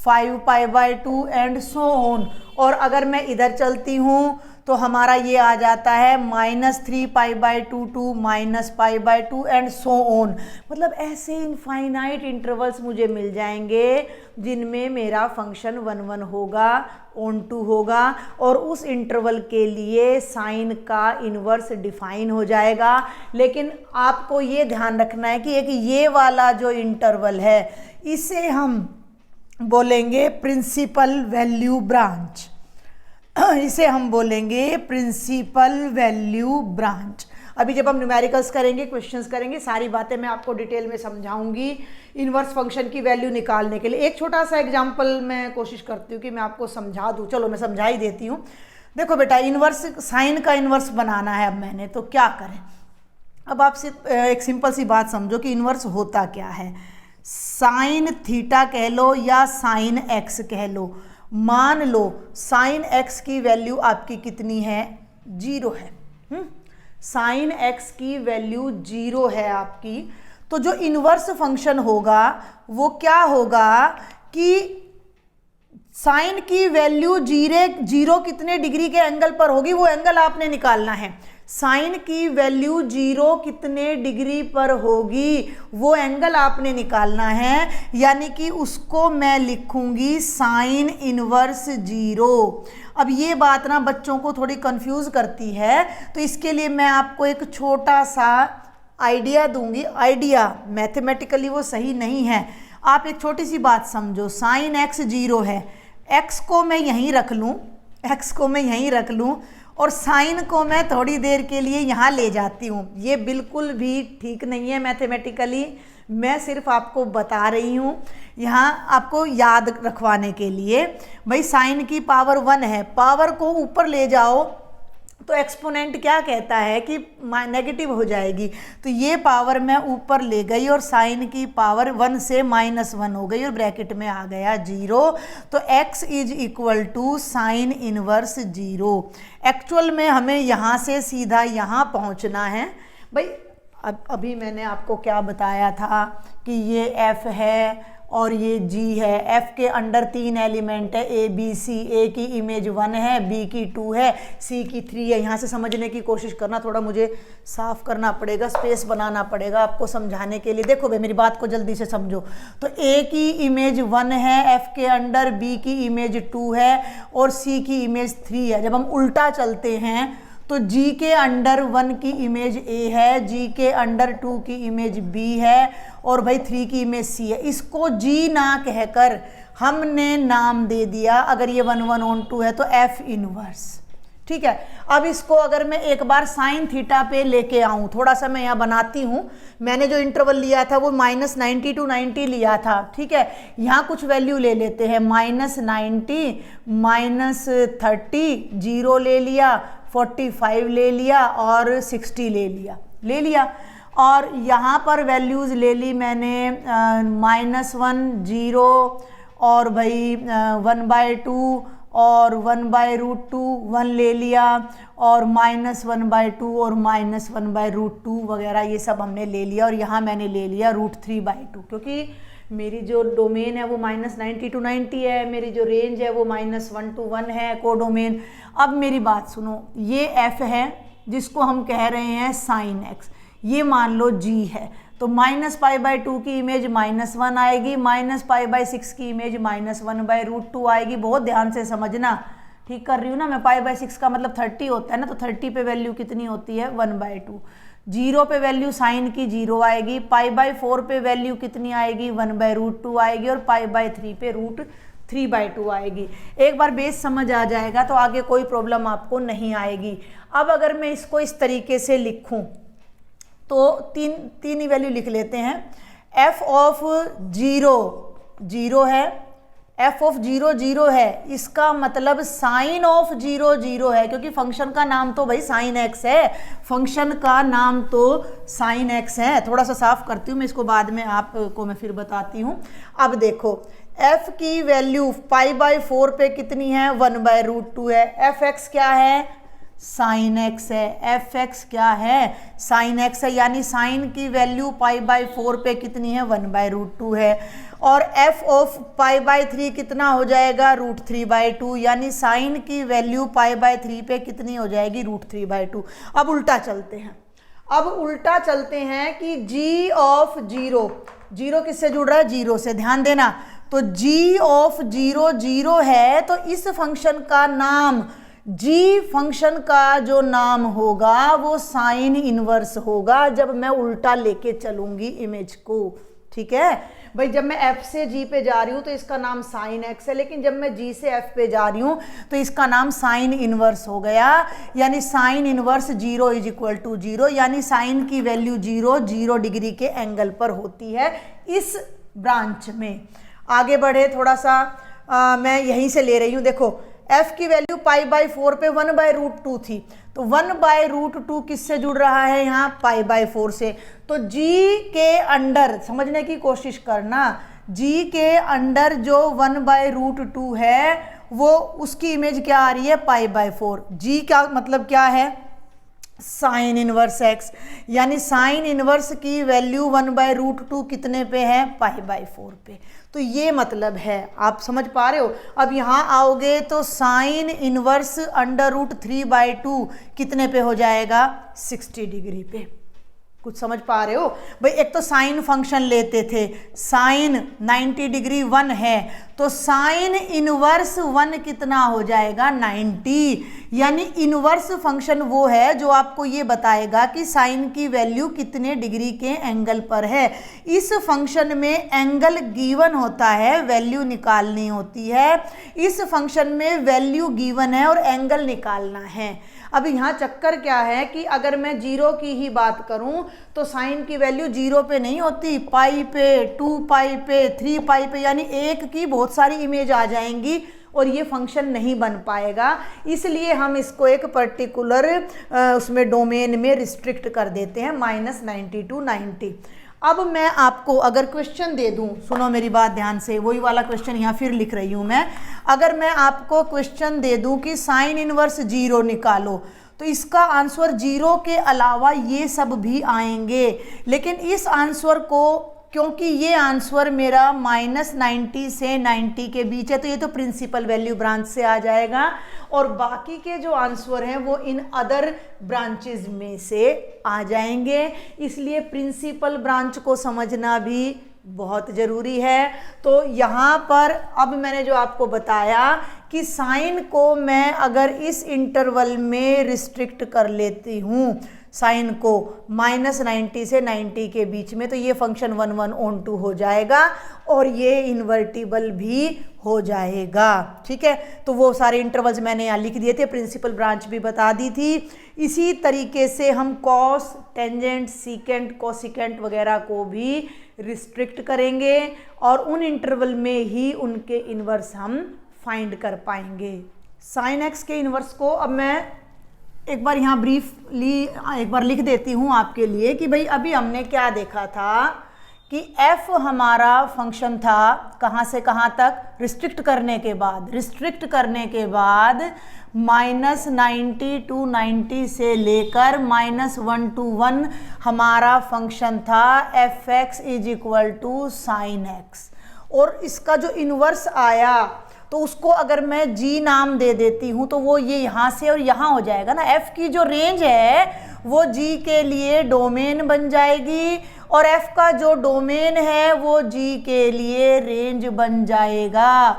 5π/2 and so on. और अगर मैं इधर चलती हूँ तो हमारा ये आ जाता है -3π/2 to -π/2 एंड सो ऑन। मतलब ऐसे इनफाइनाइट इंटरवल्स मुझे मिल जाएंगे जिनमें मेरा फंक्शन 1 1 होगा, ऑन 2 होगा और उस इंटरवल के लिए साइन का इन्वर्स डिफाइन हो जाएगा। लेकिन आपको ये ध्यान रखना है कि एक ये वाला जो इंटरवल है इसे हम बोलेंगे प्रिंसिपल वैल्यू ब्रांच, इसे हम बोलेंगे प्रिंसिपल वैल्यू ब्रांच। अभी जब हम न्यूमेरिकल्स करेंगे, क्वेश्चंस करेंगे, सारी बातें मैं आपको डिटेल में समझाऊंगी इन्वर्स फंक्शन की वैल्यू निकालने के लिए। एक छोटा सा एग्जांपल मैं कोशिश करती हूँ कि मैं आपको समझा दूँ। चलो मैं समझा ही देती हूँ। देखो बेटा, इन्वर्स साइन का इन्वर्स बनाना है अब मैंने, तो क्या करें? अब आप सिर्फ एक सिंपल सी बात समझो कि इन्वर्स होता क्या है। साइन थीटा कह लो या साइन एक्स कह लो, मान लो साइन एक्स की वैल्यू आपकी कितनी है? 0 है। साइन एक्स की वैल्यू 0 है आपकी, तो जो इन्वर्स फंक्शन होगा वो क्या होगा कि साइन की वैल्यू 0 कितने डिग्री के एंगल पर होगी वो एंगल आपने निकालना है। साइन की वैल्यू 0 कितने डिग्री पर होगी वो एंगल आपने निकालना है, यानी कि उसको मैं लिखूंगी साइन इनवर्स 0। अब ये बात ना बच्चों को थोड़ी कंफ्यूज करती है, तो इसके लिए मैं आपको एक छोटा सा आइडिया दूंगी। आइडिया मैथमेटिकली वो सही नहीं है, आप एक छोटी सी बात समझो। साइन एक्स 0 है, एक्स को मैं यहीं रख लूँ और साइन को मैं थोड़ी देर के लिए यहाँ ले जाती हूँ। ये बिल्कुल भी ठीक नहीं है मैथमेटिकली, मैं सिर्फ आपको बता रही हूँ यहाँ आपको याद रखवाने के लिए। भाई साइन की पावर 1 है, पावर को ऊपर ले जाओ तो एक्सपोनेंट क्या कहता है कि नेगेटिव हो जाएगी, तो ये पावर मैं ऊपर ले गई और साइन की पावर 1 से -1 हो गई और ब्रैकेट में आ गया 0। तो x is equal to sine inverse 0। Actual में हमें यहाँ से सीधा यहाँ पहुँचना है। भाई अभी मैंने आपको क्या बताया था कि ये f है और ये g है। f के अंडर 3 एलिमेंट है a b c। a की इमेज 1 है, b की 2 है, c की 3 है। यहाँ से समझने की कोशिश करना, थोड़ा मुझे साफ करना पड़ेगा, स्पेस बनाना पड़ेगा आपको समझाने के लिए। देखो भाई मेरी बात को जल्दी से समझो। तो a की इमेज 1 है f के अंडर, b की इमेज 2 है और c की इमेज 3 है। जब हम उल्टा चलते हैं तो जी के अंडर 1 की इमेज ए है, जी के अंडर 2 की इमेज बी है और भाई 3 की इमेज सी है। इसको जी ना कहकर हमने नाम दे दिया, अगर ये 1 1 on 2 है तो एफ इनवर्स। ठीक है, अब इसको अगर मैं एक बार साइन थीटा पे लेके आऊं, थोड़ा सा मैं यहाँ बनाती हूँ, मैंने जो इंटरवल लिया था वो -90 to 90 लिया था। ठीक है, यहाँ कुछ वैल्यू ले लेते हैं, -90, -30, 0 ले लिया, 45 ले लिया और 60 ले लिया। और यहाँ पर वैल्यूज़ ले ली मैंने -1, 0 और भाई 1/2 और 1/√2 1 ले लिया और -1/2 और -1/√2 वगैरह ये सब हमने ले लिया। और यहाँ मैंने ले लिया √3/2, क्योंकि मेरी जो डोमेन है वो -90 to 90 है, मेरी जो रेंज है वो -1 to 1 है कोडोमेन। अब मेरी बात सुनो, ये f है जिसको हम कह रहे हैं sin x, ये मान लो g है, तो -π/2 की इमेज -1 आएगी, -π/6 की इमेज -1/√2 आएगी। बहुत ध्यान से समझना, ठीक कर रही हूँ ना मैं, π/6 का मतलब 30 होता है ना, तो 30 पे वैल्यू कितनी होती है 1/2। 0 पे वैल्यू साइन की 0 आएगी, π/4 पे वैल्यू कितनी आएगी 1/√2 आएगी और π/3 पे √3/2 आएगी। एक बार बेस समझ आ जाएगा तो आगे कोई प्रॉब्लम आपको नहीं आएगी। अब अगर मैं इसको इस तरीके से लिखूं तो तीन ही वैल्यू लिख लेते हैं। f ऑफ 0 0 है, f ऑफ 0 0 है, इसका मतलब साइन ऑफ 0 0 है, क्योंकि फंक्शन का नाम तो भाई साइन x है, फंक्शन का नाम तो साइन x है। थोड़ा सा साफ करती हूँ मैं इसको, बाद में आपको मैं फिर बताती हूँ। अब देखो f की वैल्यू π/4 पे कितनी है 1/√2 है, fx क्या है साइन x है, fx क्या है साइन x है, यानी साइन की वैल्यू π/4 पे कितनी है 1/√2 है। और f ऑफ π/3 कितना हो जाएगा √3/2, यानी साइन की वैल्यू π/3 पे कितनी हो जाएगी √3/2। अब उल्टा चलते हैं कि g ऑफ 0 0 किससे जुड़ रहा है 0 से, ध्यान देना। तो g ऑफ 0 0 है, तो इस फंक्शन का नाम, g फंक्शन का जो नाम होगा वो साइन इनवर्स होगा जब मैं उल्टा लेके चलूंगी इमेज को। ठीक है भाई, जब मैं f से g पे जा रही हूँ तो इसका नाम साइन x है, लेकिन जब मैं g से f पे जा रही हूँ तो इसका नाम साइन इनवर्स हो गया। यानी साइन इनवर्स 0 = 0, यानी साइन की वैल्यू 0 डिग्री के एंगल पर होती है इस ब्रांच में। आगे बढ़े थोड़ा सा, मैं यहीं से ले रही हूँ। देखो f की वैल्यू π/4 पे 1/√2 थी, तो 1/√2 किससे जुड़ रहा है यहाँ π/4 से। तो g के अंडर समझने की कोशिश करना, g के अंडर जो 1/√2 है वो उसकी इमेज क्या आ रही है π/4। g का मतलब क्या है साइन इनवर्स x, यानी साइन इनवर्स की वैल्यू 1/√2 कितने पे है π/4 पे। तो ये मतलब है, आप समझ पा रहे हो। अब यहाँ आओगे तो साइन इनवर्स √3/2 कितने पे हो जाएगा 60 डिग्री पे। कुछ समझ पा रहे हो भाई। एक तो साइन फंक्शन लेते थे, साइन 90 डिग्री 1 है, तो साइन इनवर्स 1 कितना हो जाएगा 90, यानी इनवर्स फंक्शन वो है जो आपको ये बताएगा कि साइन की वैल्यू कितने डिग्री के एंगल पर है। इस फंक्शन में एंगल गिवन होता है, वैल्यू निकालनी होती है। इस फंक्शन में वैल्यू गिवन है और एंगल निकालना है। अब यहाँ चक्कर क्या है कि अगर मैं 0 की ही बात करूं तो साइन की वैल्यू 0 पे नहीं होती, पाई पे, 2 पाई पे, 3 पाई पे, यानी एक की बहुत सारी इमेज आ जाएंगी और ये फंक्शन नहीं बन पाएगा। इसलिए हम इसको एक पर्टिकुलर उसमें डोमेन में रिस्ट्रिक्ट कर देते हैं -90 to 90। अब मैं आपको अगर क्वेश्चन दे दूं, सुनो मेरी बात ध्यान से, वही वाला क्वेश्चन यहाँ फिर लिख रही हूँ मैं। अगर मैं आपको क्वेश्चन दे दूं कि साइन इनवर्स 0 निकालो, तो इसका आंसर 0 के अलावा ये सब भी आएंगे। लेकिन इस आंसर को, क्योंकि ये आंसर मेरा -90 से 90 के बीच है, तो ये तो प्रिंसिपल वैल्यू ब्रांच से आ जाएगा और बाकी के जो आंसर हैं वो इन अदर ब्रांचेस में से आ जाएंगे। इसलिए प्रिंसिपल ब्रांच को समझना भी बहुत ज़रूरी है। तो यहाँ पर अब मैंने जो आपको बताया कि साइन को मैं अगर इस इंटरवल में रिस्ट्रिक्ट कर लेती हूँ, साइन को -90 से 90 के बीच में, तो ये फंक्शन 11/2 हो जाएगा और ये इन्वर्टिबल भी हो जाएगा। ठीक है, तो वो सारे इंटरवल्स मैंने यहाँ लिख दिए थे, प्रिंसिपल ब्रांच भी बता दी थी। इसी तरीके से हम कॉस, टेंजेंट, सीकेंट, कोसिकेंट वगैरह को भी रिस्ट्रिक्ट करेंगे और उन इंटरवल में ही उनके इन्वर्स हम फाइंड कर पाएंगे। साइन एक्स के इन्वर्स को अब मैं एक बार यहाँ ब्रीफली एक बार लिख देती हूँ आपके लिए कि भाई अभी हमने क्या देखा था कि f हमारा फंक्शन था कहाँ से कहाँ तक, रिस्ट्रिक्ट करने के बाद -90 to 90 से लेकर -1 to 1 हमारा फंक्शन था fx = sin x। और इसका जो इन्वर्स आया तो उसको अगर मैं g नाम दे देती हूँ तो वो ये यहाँ से और यहाँ हो जाएगा ना। f की जो रेंज है वो g के लिए डोमेन बन जाएगी और f का जो डोमेन है वो g के लिए रेंज बन जाएगा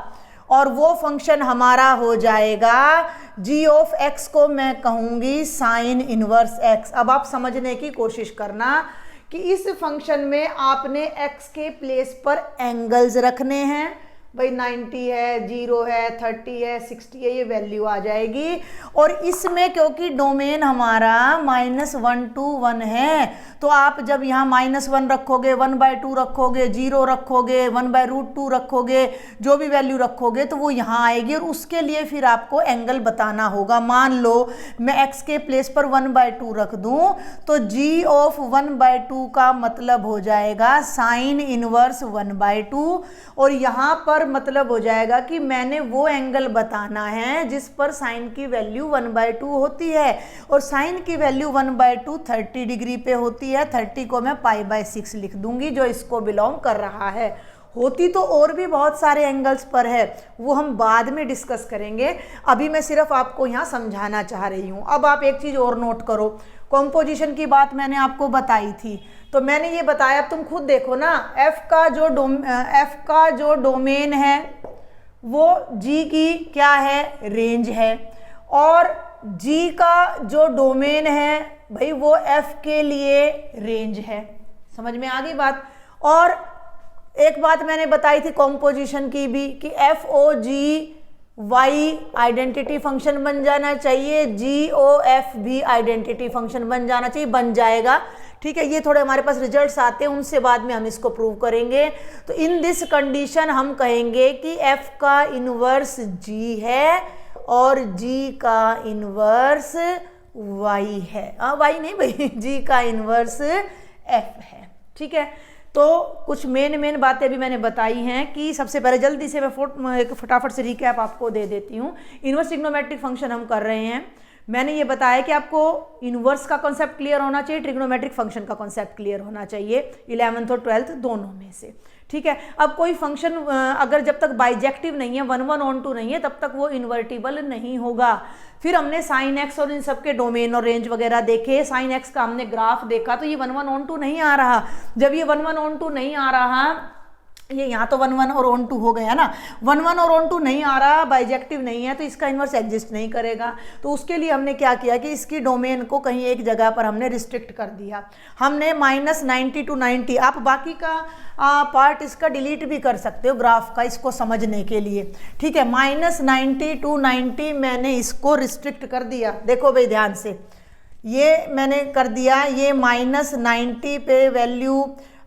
और वो फंक्शन हमारा हो जाएगा g ऑफ x को मैं कहूँगी साइन इनवर्स x। अब आप समझने की कोशिश करना कि इस फंक्शन में आपने x के प्लेस पर एंगल्स रखने हैं। भाई 90 है, 0 है, 30 है, 60 है, ये वैल्यू आ जाएगी। और इसमें क्योंकि डोमेन हमारा -1 to 1 है तो आप जब यहाँ -1 रखोगे, 1/2 रखोगे, 0 रखोगे, 1/√2 रखोगे, जो भी वैल्यू रखोगे तो वो यहाँ आएगी और उसके लिए फिर आपको एंगल बताना होगा। मान लो मैं x के प्लेस पर 1/2 रख दूँ तो g ऑफ 1/2 का मतलब हो जाएगा साइन इनवर्स 1/2 और यहाँ पर मतलब हो जाएगा कि मैंने वो एंगल बताना है जिस पर साइन की वैल्यू 1/2 होती है और साइन की वैल्यू 1/2 30 डिग्री पे होती है। 30 को मैं π/6 लिख दूंगी जो इसको बिलोंग कर रहा है। होती तो और भी बहुत सारे एंगल्स पर है, वो हम बाद में डिस्कस करेंगे। अभी मैं सिर्फ आपको यहाँ समझाना चाह रही हूँ। अब आप एक चीज़ और नोट करो, कॉम्पोजिशन की बात मैंने आपको बताई थी तो मैंने ये बताया, अब तुम खुद देखो ना, f का जो डोमेन है वो g की क्या है, रेंज है और g का जो डोमेन है भाई वो f के लिए रेंज है। समझ में आ गई बात। और एक बात मैंने बताई थी कॉम्पोजिशन की भी कि एफ ओ जी वाई आइडेंटिटी फंक्शन बन जाना चाहिए, जी ओ एफ भी आइडेंटिटी फंक्शन बन जाना चाहिए, बन जाएगा। ठीक है, ये थोड़े हमारे पास रिजल्ट्स आते हैं, उनसे बाद में हम इसको प्रूव करेंगे। तो इन दिस कंडीशन हम कहेंगे कि f का इन्वर्स g है और g का इन्वर्स y है। y नहीं भाई, g का इन्वर्स f है। ठीक है, तो कुछ मेन बातें भी मैंने बताई हैं कि सबसे पहले जल्दी से मैं फटाफट से रिकैप आपको दे देती हूँ। इन्वर्स ट्रिग्नोमेट्रिक फंक्शन हम कर रहे हैं। मैंने ये बताया कि आपको इन्वर्स का कॉन्सेप्ट क्लियर होना चाहिए, ट्रिग्नोमेट्रिक फंक्शन का कॉन्सेप्ट क्लियर होना चाहिए 11th और 12th दोनों में से। ठीक है, अब कोई फंक्शन अगर जब तक बाइजेक्टिव नहीं है, 11/2 नहीं है, तब तक वो इन्वर्टिबल नहीं होगा। फिर हमने साइन एक्स और इन सब के डोमेन और रेंज वगैरह देखे। साइन एक्स का हमने ग्राफ देखा तो ये 11/2 नहीं आ रहा। जब ये 11/2 नहीं आ रहा, ये यहाँ तो 1 और 2 हो गया ना, 1 और 2 नहीं आ रहा, बाइजेक्टिव नहीं है तो इसका इन्वर्स एग्जिस्ट नहीं करेगा। तो उसके लिए हमने क्या किया कि इसकी डोमेन को कहीं एक जगह पर हमने रिस्ट्रिक्ट कर दिया। हमने -90 to 90, आप बाकी का पार्ट इसका डिलीट भी कर सकते हो ग्राफ का इसको समझने के लिए। ठीक है, -90 to 90 मैंने इसको रिस्ट्रिक्ट कर दिया। देखो भाई ध्यान से, ये मैंने कर दिया, ये -90 पे वैल्यू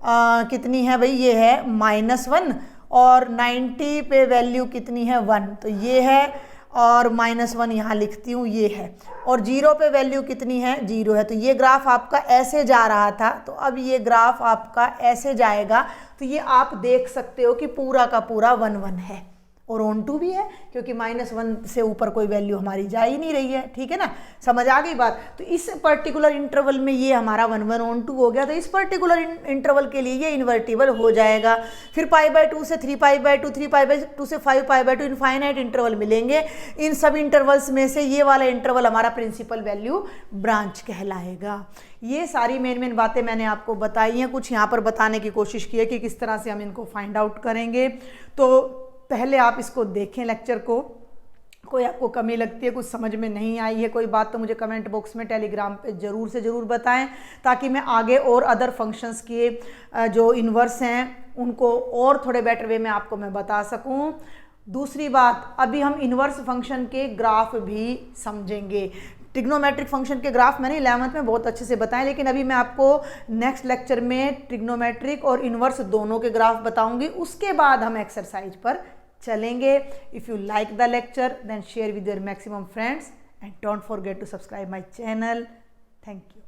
कितनी है भाई, ये है -1 और 90 पे वैल्यू कितनी है 1, तो ये है और -1 यहाँ लिखती हूँ, ये है। और 0 पे वैल्यू कितनी है, 0 है। तो ये ग्राफ आपका ऐसे जा रहा था, तो अब ये ग्राफ आपका ऐसे जाएगा। तो ये आप देख सकते हो कि पूरा का पूरा 1 है और 2 भी है क्योंकि -1 से ऊपर कोई वैल्यू हमारी जा ही नहीं रही है। ठीक है ना, समझ आ गई बात। तो इस पर्टिकुलर इंटरवल में ये हमारा 1 2 हो गया, तो इस पर्टिकुलर इंटरवल के लिए ये इन्वर्टिबल हो जाएगा। फिर π/2 से 3π/2, 3π/2 से 5π/2 इनफाइनाइट इंटरवल मिलेंगे। इन सब इंटरवल्स में से ये वाला इंटरवल हमारा प्रिंसिपल वैल्यू ब्रांच कहलाएगा। ये सारी मेन बातें मैंने आपको बताई हैं, कुछ यहाँ पर बताने की कोशिश की है कि किस तरह से हम इनको फाइंड आउट करेंगे। तो पहले आप इसको देखें लेक्चर को, कोई आपको कमी लगती है, कुछ समझ में नहीं आई है कोई बात, तो मुझे कमेंट बॉक्स में टेलीग्राम पे ज़रूर से ज़रूर बताएं, ताकि मैं आगे और अदर फंक्शंस के जो इन्वर्स हैं उनको और थोड़े बेटर वे में आपको मैं बता सकूं। दूसरी बात, अभी हम इन्वर्स फंक्शन के ग्राफ भी समझेंगे। ट्रिग्नोमेट्रिक फंक्शन के ग्राफ मैंने 11th में बहुत अच्छे से बताएं, लेकिन अभी मैं आपको नेक्स्ट लेक्चर में ट्रिग्नोमेट्रिक और इन्वर्स दोनों के ग्राफ बताऊंगी। उसके बाद हम एक्सरसाइज पर चलेंगे। If you like the lecture then share with your maximum friends and don't forget to subscribe my channel. Thank you.